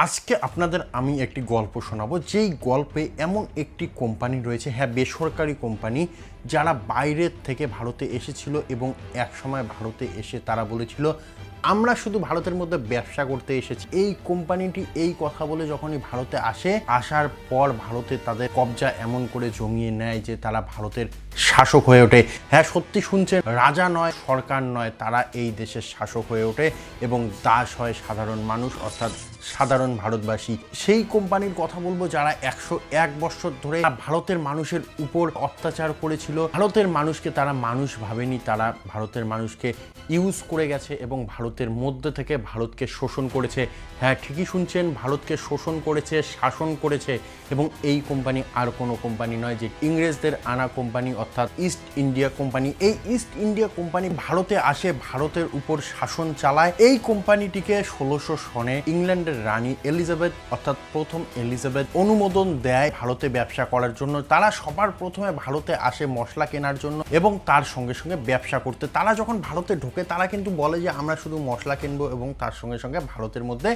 আজকে আপনাদের আমি একটি গল্প শোনাবো, যেই গল্পে এমন একটি কোম্পানি রয়েছে, হ্যাঁ বেসরকারি কোম্পানি, যারা বাইরের থেকে ভারতে এসেছিল এবং একসময় ভারতে এসে তারা বলেছিল আমরা শুধু ভারতের মধ্যে ব্যবসা করতে এসেছি। এই কোম্পানিটি এই কথা বলে যখনই ভারতে আসার পর ভারতে তাদের কবজা এমন করে জমিয়ে নেয় যে তারা ভারতের শাসক হয়ে ওঠে। হ্যাঁ সত্যি শুনছেন, রাজা নয়, সরকার নয়, তারা এই দেশের শাসক হয়ে ওঠে এবং দাস হয় সাধারণ মানুষ, অর্থাৎ সাধারণ ভারতবাসী। সেই কোম্পানির কথা বলবো যারা 101 বছর ধরে ভারতের মানুষের উপর অত্যাচার করেছিল। ভারতের মানুষকে তারা মানুষ ভাবেনি, তারা ভারতের মানুষকে ইউজ করে গেছে এবং ভারতের মধ্যে থেকে ভারতকে শোষণ করেছে। হ্যাঁ ঠিকই শুনছেন, ভারতকে শোষণ করেছে, শাসন করেছে। এবং এই কোম্পানি আর কোনো কোম্পানি নয়, যে ইংরেজদের আনা কোম্পানি, অর্থাৎ ইস্ট ইন্ডিয়া কোম্পানি। এই ইস্ট ইন্ডিয়া কোম্পানি ভারতে আসে, ভারতের উপর শাসন চালায়। এই কোম্পানিটিকে 1600 সনে ইংল্যান্ডের রানী এলিজাবেথ, অর্থাৎ প্রথম এলিজাবেথ অনুমোদন দেয় ভারতে ব্যবসা করার জন্য। তারা সবার প্রথমে ভারতে আসে মশলা কেনার জন্য এবং তার সঙ্গে সঙ্গে ব্যবসা করতে। তারা যখন ভারতে ঢোকে তারা কিন্তু বলে যে আমরা শুধু মশলা কিনবো এবং তার সঙ্গে সঙ্গে ভারতের মধ্যে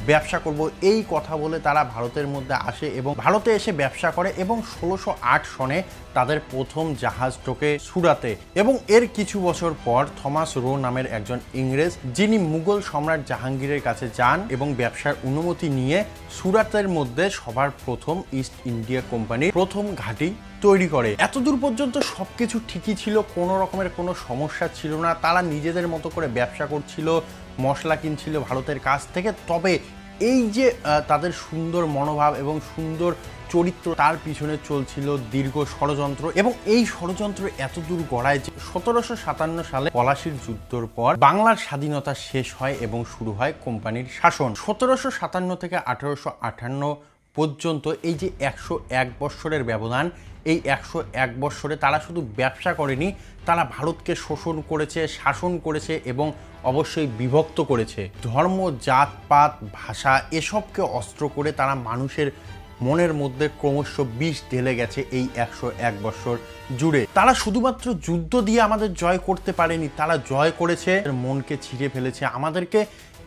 ব্যবসা করব। এই কথা বলে তারা ভারতের মধ্যে আসে এবং ভারতে এসে ব্যবসা করে এবং 1608 সনে তাদের প্রথম জাহাজ ঢোকে সুরাতে। এবং এর কিছু বছর পর থমাস রো নামের একজন ইংরেজ, যিনি মুঘল সম্রাট জাহাঙ্গীরের কাছে যান এবং ব্যবসার অনুমতি নিয়ে সুরাতের মধ্যে সবার প্রথম ইস্ট ইন্ডিয়া কোম্পানির প্রথম ঘাঁটি তৈরি করে। এতদূর পর্যন্ত সবকিছু ঠিকই ছিল, কোনো রকমের কোনো সমস্যা ছিল না। তারা নিজেদের মতো করে ব্যবসা করছিল, মশলা কিনছিল ভারতের কাছ থেকে। তবে এই যে তাদের সুন্দর মনোভাব এবং সুন্দর চরিত্র, তার পিছনে চলছিল দীর্ঘ ষড়যন্ত্র। এবং এই ষড়যন্ত্র এতদূর গড়ায় যে 1757 সালে পলাশির যুদ্ধের পর বাংলার স্বাধীনতা শেষ হয় এবং শুরু হয় কোম্পানির শাসন। 1757 থেকে 1858 পর্যন্ত এই যে 101 বৎসরের ব্যবধান, এই 101 বৎসরে তারা শুধু ব্যবসা করেনি, তারা ভারতকে শোষণ করেছে, শাসন করেছে এবং অবশ্যই বিভক্ত করেছে। ধর্ম, জাতপাত, ভাষা এসবকে অস্ত্র করে তারা মানুষের মনের মধ্যে ক্রমশ বিষ ঢেলে গেছে এই 101 বছর জুড়ে। তারা শুধুমাত্র যুদ্ধ দিয়ে আমাদের জয় করতে পারেনি, তারা জয় করেছে মনকে ছিঁড়ে ফেলেছে, আমাদেরকে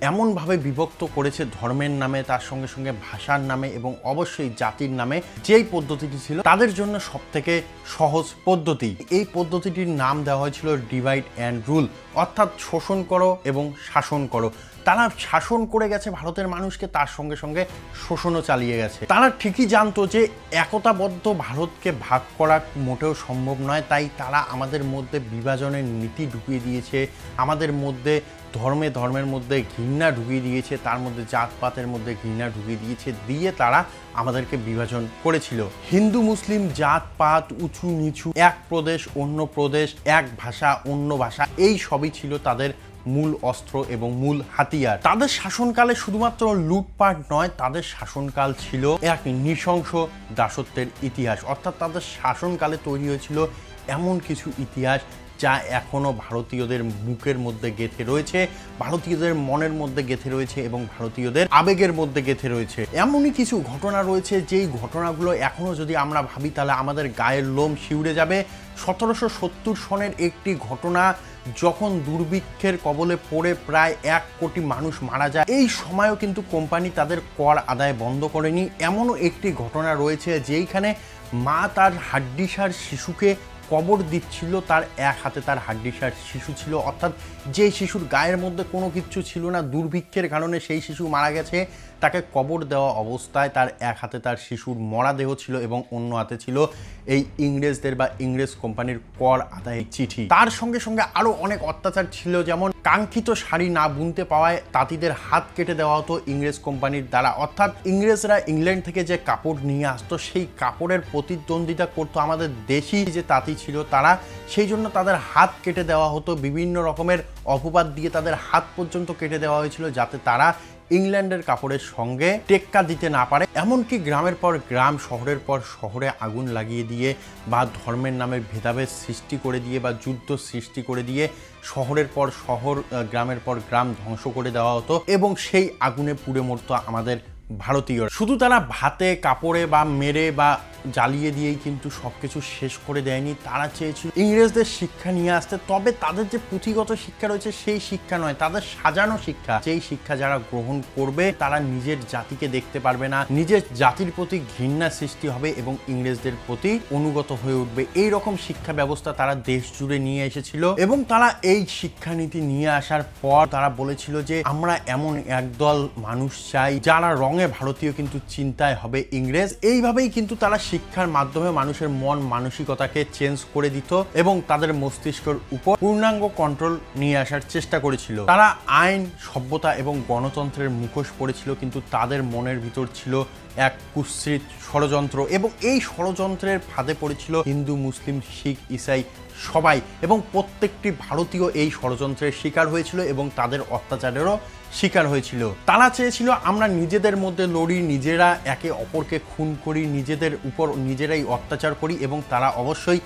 এমনভাবে বিভক্ত করেছে ধর্মের নামে, তার সঙ্গে সঙ্গে ভাষার নামে এবং অবশ্যই জাতির নামে। যেই পদ্ধতিটি ছিল তাদের জন্য সব থেকে সহজ পদ্ধতি, এই পদ্ধতিটির নাম দেওয়া হয়েছিল ডিভাইড অ্যান্ড রুল, অর্থাৎ শোষণ করো এবং শাসন করো। তারা শাসন করে গেছে ভারতের মানুষকে, তার সঙ্গে সঙ্গে শোষণও চালিয়ে গেছে। তারা ঠিকই জানতো যে একতাবদ্ধ ভারতকে ভাগ করা মোটেও সম্ভব নয়, তাই তারা আমাদের মধ্যে বিভাজনের নীতি ঢুকিয়ে দিয়েছে, আমাদের মধ্যে ধর্মের মধ্যে ঘৃণা ঢুকিয়ে দিয়েছে, তার মধ্যে জাতপাতের মধ্যে ঘৃণা ঢুকিয়ে দিয়েছে, দিয়ে তারা আমাদেরকে বিভাজন করেছিল। হিন্দু মুসলিম, জাতপাত, উঁচু নিচু, এক প্রদেশ অন্য প্রদেশ, এক ভাষা অন্য ভাষা, এই সবই ছিল তাদের মূল অস্ত্র এবং মূল হাতিয়ার। তাদের শাসনকালে শুধুমাত্র লুটপাট নয়, তাদের শাসনকাল ছিল এক নৃশংস দাসত্বের ইতিহাস। অর্থাৎ তাদের শাসনকালে তৈরি হয়েছিল এমন কিছু ইতিহাস যা এখনো ভারতীয়দের মুখের মধ্যে গেঁথে রয়েছে, ভারতীয়দের মনের মধ্যে গেঁথে রয়েছে এবং ভারতীয়দের আবেগের মধ্যে গেঁথে রয়েছে। এমনই কিছু ঘটনা রয়েছে যেই ঘটনাগুলো এখনো যদি আমরা ভাবি তাহলে আমাদের গায়ের লোম শিউরে যাবে। 1770 সনের একটি ঘটনা, যখন দুর্ভিক্ষের কবলে পড়ে প্রায় 1 কোটি মানুষ মারা যায়, এই সময়ও কিন্তু কোম্পানি তাদের কর আদায় বন্ধ করেনি। এমনও একটি ঘটনা রয়েছে যেইখানে মা তার হাড্ডিসার শিশুকে কবর দিচ্ছিল, তার এক হাতে তার হাড্ডিসার শিশু ছিল, অর্থাৎ যে শিশুর গায়ের মধ্যে কোনো কিচ্ছু ছিল না, দুর্ভিক্ষের কারণে সেই শিশু মারা গেছে, তাকে কবর দেওয়া অবস্থায় তার এক হাতে তার শিশুর মরা দেহ ছিল এবং অন্য হাতে ছিল এই ইংরেজদের বা ইংরেজ কোম্পানির কর আদায়ের চিঠি। তার সঙ্গে সঙ্গে আরও অনেক অত্যাচার ছিল, যেমন কাঙ্ক্ষিত শাড়ি না বুনতে পাওয়ায় তাঁতিদের হাত কেটে দেওয়া হতো ইংরেজ কোম্পানির দ্বারা। অর্থাৎ ইংরেজরা ইংল্যান্ড থেকে যে কাপড় নিয়ে আসতো সেই কাপড়ের প্রতিদ্বন্দ্বিতা করতো আমাদের দেশি যে তাঁতি ছিল তারা, সেই জন্য তাদের হাত কেটে দেওয়া হতো। বিভিন্ন রকমের অপবাদ দিয়ে তাদের হাত পর্যন্ত কেটে দেওয়া হয়েছিল যাতে তারা ইংল্যান্ডের কাপড়ের সঙ্গে টেক্কা দিতে না পারে। এমনকি গ্রামের পর গ্রাম, শহরের পর শহরে আগুন লাগিয়ে দিয়ে বা ধর্মের নামে ভেদাভেদ সৃষ্টি করে দিয়ে বা যুদ্ধ সৃষ্টি করে দিয়ে শহরের পর শহর, গ্রামের পর গ্রাম ধ্বংস করে দেওয়া হতো এবং সেই আগুনে পুড়ে মরতো আমাদের ভারতীয়। শুধু তারা ভাতে, কাপড়ে বা মেরে বা জ্বালিয়ে দিয়েই কিন্তু সবকিছু শেষ করে দেয়নি। তারা চেয়েছিল ইংরেজদের শিক্ষা নিয়ে আসতে, তবে তাদের যে পুঁথিগত শিক্ষা রয়েছে সেই শিক্ষা নয়, তাদের সাজানো শিক্ষা। যেই শিক্ষা যারা গ্রহণ করবে তারা নিজের জাতিকে দেখতে পারবে না, নিজের জাতির প্রতি ঘৃণা সৃষ্টি হবে এবং ইংরেজদের প্রতি অনুগত হয়ে উঠবে। এই রকম শিক্ষা ব্যবস্থা তারা দেশ জুড়ে নিয়ে এসেছিল এবং তারা এই শিক্ষানীতি নিয়ে আসার পর তারা বলেছিল যে আমরা এমন একদল মানুষ চাই যারা রঙে ভারতীয় কিন্তু চিন্তায় হবে ইংরেজ। এইভাবেই কিন্তু তারা শিক্ষার মাধ্যমে মানুষের মন মানসিকতাকে চেঞ্জ করে দিত এবং তাদের মস্তিষ্কের উপর পূর্ণাঙ্গ কন্ট্রোল নিয়ে আসার চেষ্টা করেছিল। তারা আইন, সভ্যতা এবং গণতন্ত্রের মুখোশ পড়েছিল, কিন্তু তাদের মনের ভিতর ছিল এক কুৎসিত ষড়যন্ত্র এবং এই ষড়যন্ত্রের ফাঁদে পড়েছিল হিন্দু, মুসলিম, শিখ, ইসাই সবাই, এবং প্রত্যেকটি ভারতীয় এই ষড়যন্ত্রের শিকার হয়েছিল এবং তাদের অত্যাচারেরও শিকার হয়েছিল। তারা চেয়েছিল আমরা নিজেদের মধ্যে লড়ি, নিজেরা একে অপরকে খুন করি, নিজেদের উপর নিজেরাই অত্যাচার করি, এবং তারা অবশ্যই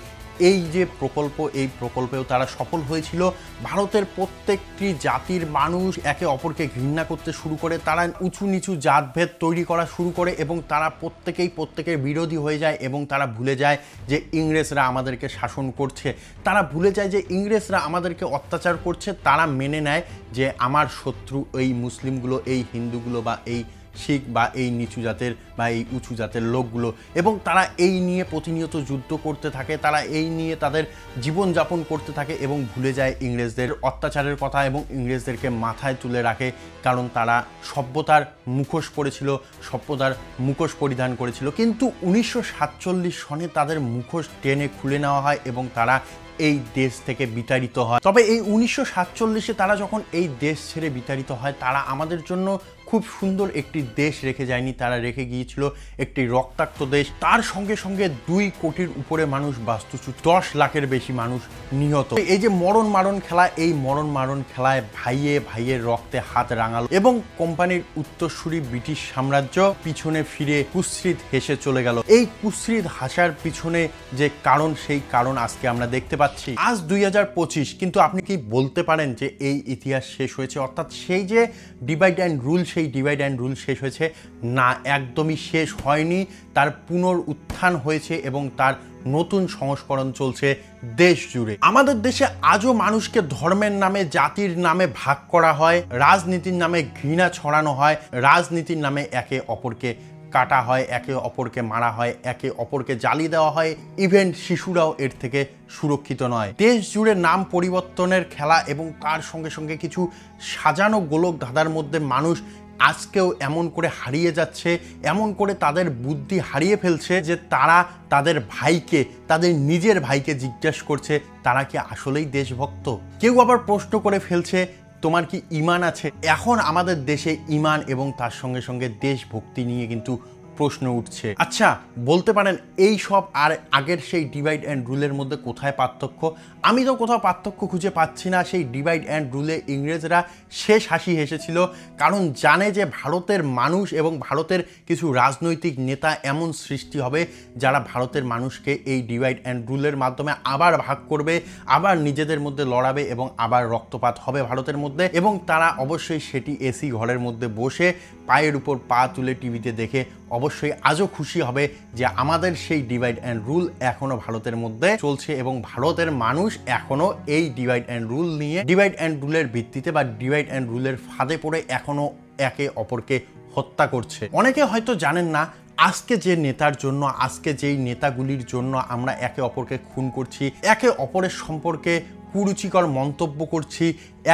এই যে প্রকল্প, এই প্রকল্পেও তারা সফল হয়েছিল। ভারতের প্রত্যেকটি জাতির মানুষ একে অপরকে ঘৃণা করতে শুরু করে, তারা উঁচু নিচু জাতভেদ তৈরি করা শুরু করে এবং তারা প্রত্যেকের বিরোধী হয়ে যায় এবং তারা ভুলে যায় যে ইংরেজরা আমাদেরকে শাসন করছে, তারা ভুলে যায় যে ইংরেজরা আমাদেরকে অত্যাচার করছে। তারা মেনে নেয় যে আমার শত্রু এই মুসলিমগুলো, এই হিন্দুগুলো বা এই শিখ বা এই নিচু জাতের বা এই উঁচু জাতের লোকগুলো, এবং তারা এই নিয়ে প্রতিনিয়ত যুদ্ধ করতে থাকে, তারা এই নিয়ে তাদের জীবনযাপন করতে থাকে এবং ভুলে যায় ইংরেজদের অত্যাচারের কথা এবং ইংরেজদেরকে মাথায় তুলে রাখে, কারণ তারা সভ্যতার মুখোশ পরেছিল, সভ্যতার মুখোশ পরিধান করেছিল। কিন্তু 1947 সনে তাদের মুখোশ টেনে খুলে নেওয়া হয় এবং তারা এই দেশ থেকে বিতাড়িত হয়। তবে এই 1947-এ তারা যখন এই দেশ ছেড়ে বিতাড়িত হয়, তারা আমাদের জন্য খুব সুন্দর একটি দেশ রেখে যায়নি, তারা রেখে গিয়েছিল একটি রক্তাক্ত দেশ। তার সঙ্গে সঙ্গে 2 কোটির উপরে মানুষ বাস্তুচ্যুত, 10 লাখের বেশি মানুষ নিহত। এই যে মরণ মারণ খেলা, এই মরণ মারণ খেলায় ভাইয়ের রক্তে হাত রাঙালো এবং কোম্পানির উত্তরসূরি ব্রিটিশ সাম্রাজ্য পিছনে ফিরে কুৎসিত হেসে চলে গেল। এই কুৎসিত হাসার পিছনে যে কারণ, সেই কারণ আজকে আমরা দেখতে পাচ্ছি। আজ 2025, কিন্তু আপনি কি বলতে পারেন যে এই ইতিহাস শেষ হয়েছে? অর্থাৎ সেই যে ডিভাইড অ্যান্ড রুল, সেই ডিভাইড অ্যান্ড রুল শেষ হয়েছে? না, একদমই শেষ হয়নি। তার পুনরুত্থান হয়েছে এবং তার নতুন সংস্করণ চলছে দেশ জুড়ে। আমাদের দেশে আজও মানুষকে ধর্মের নামে, জাতির নামে ভাগ করা হয়, রাজনীতির নামে ঘৃণা ছড়ানো হয়, রাজনীতির নামে একে অপরকে কাটা হয়, একে অপরকে মারা হয়, একে অপরকে জ্বালিয়ে দেওয়া হয়। ইভেন শিশুরাও এর থেকে সুরক্ষিত নয়। দেশ জুড়ে নাম পরিবর্তনের খেলা এবং তার সঙ্গে সঙ্গে কিছু সাজানো গোলক ধাঁধার মধ্যে মানুষ আজকেও এমন করে হারিয়ে যাচ্ছে, এমন করে তাদের বুদ্ধি হারিয়ে ফেলছে যে তারা তাদের ভাইকে, তাদের নিজের ভাইকে জিজ্ঞাসা করছে তারা কি আসলেই দেশভক্ত। কেউ আবার প্রশ্ন করে ফেলছে তোমার কি ঈমান আছে? এখন আমাদের দেশে ঈমান এবং তার সঙ্গে সঙ্গে দেশভক্তি নিয়ে কিন্তু প্রশ্ন উঠছে। আচ্ছা, বলতে পারেন এই সব আর আগের সেই ডিভাইড অ্যান্ড রুলের মধ্যে কোথায় পার্থক্য? আমি তো কোথাও পার্থক্য খুঁজে পাচ্ছি না। সেই ডিভাইড অ্যান্ড রুলে ইংরেজরা শেষ হাসি হেসেছিল, কারণ জানে যে ভারতের মানুষ এবং ভারতের কিছু রাজনৈতিক নেতা এমন সৃষ্টি হবে যারা ভারতের মানুষকে এই ডিভাইড অ্যান্ড রুলের মাধ্যমে আবার ভাগ করবে, আবার নিজেদের মধ্যে লড়াবে এবং আবার রক্তপাত হবে ভারতের মধ্যে। এবং তারা অবশ্যই সেটি এসি ঘরের মধ্যে বসে পায়ের উপর পা তুলে টিভিতে দেখে অবশ্যই আজও খুশি হবে যে আমাদের সেই ডিভাইড অ্যান্ড রুল এখনো ভারতের মধ্যে চলছে এবং ভারতের মানুষ এখনো এই ডিভাইড অ্যান্ড রুল নিয়ে, ডিভাইড অ্যান্ড রুলের ভিত্তিতে বা ডিভাইড অ্যান্ড রুলের ফাঁদে পড়ে এখনো একে অপরকে হত্যা করছে। অনেকে হয়তো জানেন না, আজকে যে নেতার জন্য, আজকে যেই নেতাগুলির জন্য আমরা একে অপরকে খুন করছি, একে অপরের সম্পর্কে কুরুচিকর মন্তব্য করছি,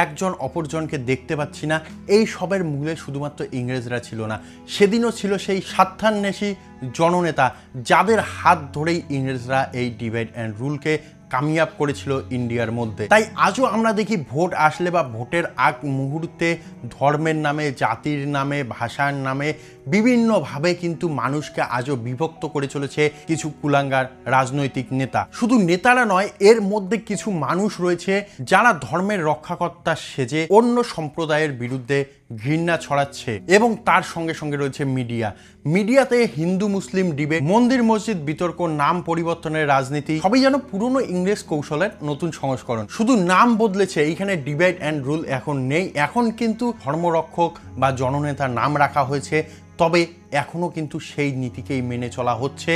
একজন অপরজনকে দেখতে পাচ্ছি না, এই সবের মূলে শুধুমাত্র ইংরেজরা ছিল না, সেদিনও ছিল সেই স্বার্থান্বেষী জননেতা যাদের হাত ধরেই ইংরেজরা এই ডিভাইড অ্যান্ড রুলকে কামিয়াব করেছিল ইন্ডিয়ার মধ্যে। তাই আজও আমরা দেখি ভোট আসলে বা ভোটের আগ মুহূর্তে ধর্মের নামে, জাতির নামে, ভাষার নামে বিভিন্নভাবে কিন্তু মানুষকে আজও বিভক্ত করে চলেছে কিছু কুলাঙ্গার রাজনৈতিক নেতা। শুধু নেতারা নয়, এর মধ্যে কিছু মানুষ রয়েছে যারা ধর্মের রক্ষাকর্তা সেজে অন্য সম্প্রদায়ের বিরুদ্ধে ঘৃণা ছড়াচ্ছে। এবং তার সঙ্গে সঙ্গে রয়েছে মিডিয়াতে হিন্দু মুসলিম ডিবেট, মন্দির মসজিদ বিতর্ক, নাম পরিবর্তনের রাজনীতি, সবই যেন পুরনো ইংরেজ কৌশলের নতুন সংস্করণ। শুধু নাম বদলেছে, এইখানে ডিভাইড অ্যান্ড রুল এখন নেই। এখন কিন্তু ধর্মরক্ষক বা জননেতার নাম রাখা হয়েছে। তবে এখনও কিন্তু সেই নীতিকেই মেনে চলা হচ্ছে,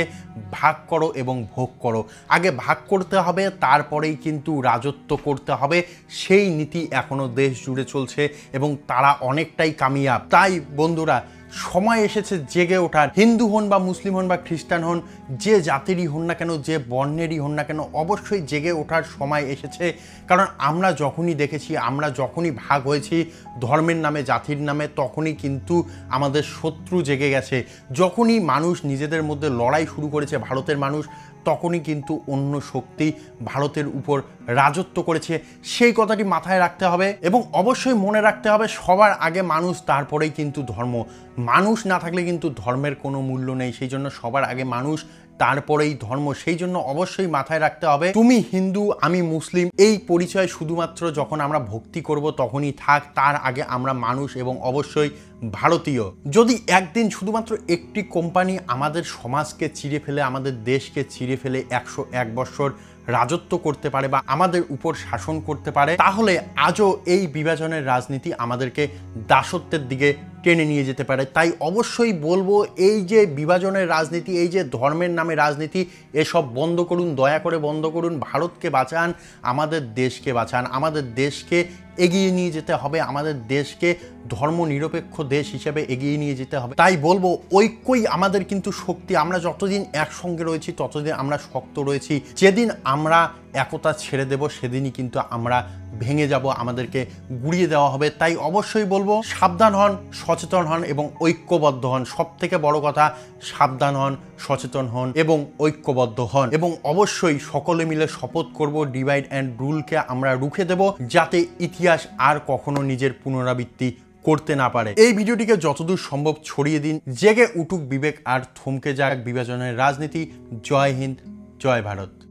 ভাগ করো এবং ভোগ করো। আগে ভাগ করতে হবে, তারপরেই কিন্তু রাজত্ব করতে হবে, সেই নীতি এখনও দেশ জুড়ে চলছে এবং তারা অনেকটাই কামিয়াব। তাই বন্ধুরা, সময় এসেছে জেগে ওঠার। হিন্দু হন বা মুসলিম হন বা খ্রিস্টান হন, যে জাতিরই হন না কেন, যে বর্ণেরই হন না কেন, অবশ্যই জেগে ওঠার সময় এসেছে। কারণ আমরা যখনই দেখেছি, আমরা যখনই ভাগ হয়েছি ধর্মের নামে, জাতির নামে, তখনই কিন্তু আমাদের শত্রু জেগে গেছে। যখনই মানুষ নিজেদের মধ্যে লড়াই শুরু করেছে, ভারতের মানুষ, তখনই কিন্তু অন্য শক্তি ভারতের উপর রাজত্ব করেছে। সেই কথাটি মাথায় রাখতে হবে এবং অবশ্যই মনে রাখতে হবে, সবার আগে মানুষ, তারপরেই কিন্তু ধর্ম। মানুষ না থাকলে কিন্তু ধর্মের কোনো মূল্য নেই। সেই জন্য সবার আগে মানুষ, তারপরেই ধর্ম। সেই জন্য অবশ্যই মাথায় রাখতে হবে, তুমি হিন্দু, আমি মুসলিম, এই পরিচয় শুধুমাত্র যখন আমরা ভক্তি করব তখনই থাক। তার আগে আমরা মানুষ এবং অবশ্যই ভারতীয়। যদি একদিন শুধুমাত্র একটি কোম্পানি আমাদের সমাজকে চিরে ফেলে, আমাদের দেশকে চিরে ফেলে 101 বছর রাজত্ব করতে পারে বা আমাদের উপর শাসন করতে পারে, তাহলে আজও এই বিভাজনের রাজনীতি আমাদেরকে দাসত্বের দিকে টেনে নিয়ে যেতে পারে। তাই অবশ্যই বলবো, এই যে বিভাজনের রাজনীতি, এই যে ধর্মের নামে রাজনীতি, এসব বন্ধ করুন, দয়া করে বন্ধ করুন। ভারতকে বাঁচান, আমাদের দেশকে বাঁচান। আমাদের দেশকে এগিয়ে নিয়ে যেতে হবে, আমাদের দেশকে ধর্মনিরপেক্ষ দেশ হিসেবে এগিয়ে নিয়ে যেতে হবে। তাই বলবো, ঐক্যই আমাদের কিন্তু শক্তি। আমরা যতদিন একসঙ্গে রয়েছি ততদিন আমরা শক্ত রয়েছি। যেদিন আমরা একতা ছেড়ে দেব, সেদিনই কিন্তু আমরা ভেঙে যাব, আমাদেরকে গুড়িয়ে দেওয়া হবে। তাই অবশ্যই বলবো, সাবধান হন, সচেতন হন এবং ঐক্যবদ্ধ হন। সব থেকে বড় কথা, সাবধান হন, সচেতন হন এবং ঐক্যবদ্ধ হন। এবং অবশ্যই সকলে মিলে শপথ করব, ডিভাইড অ্যান্ড রুলকে আমরা রুখে দেব, যাতে ইতিহাস আর কখনো নিজের পুনরাবৃত্তি করতে না পারে। এই ভিডিওটিকে যতদূর সম্ভব ছড়িয়ে দিন। জেগে উঠুক বিবেক আর থমকে যাক বিভাজনের রাজনীতি। জয় হিন্দ, জয় ভারত।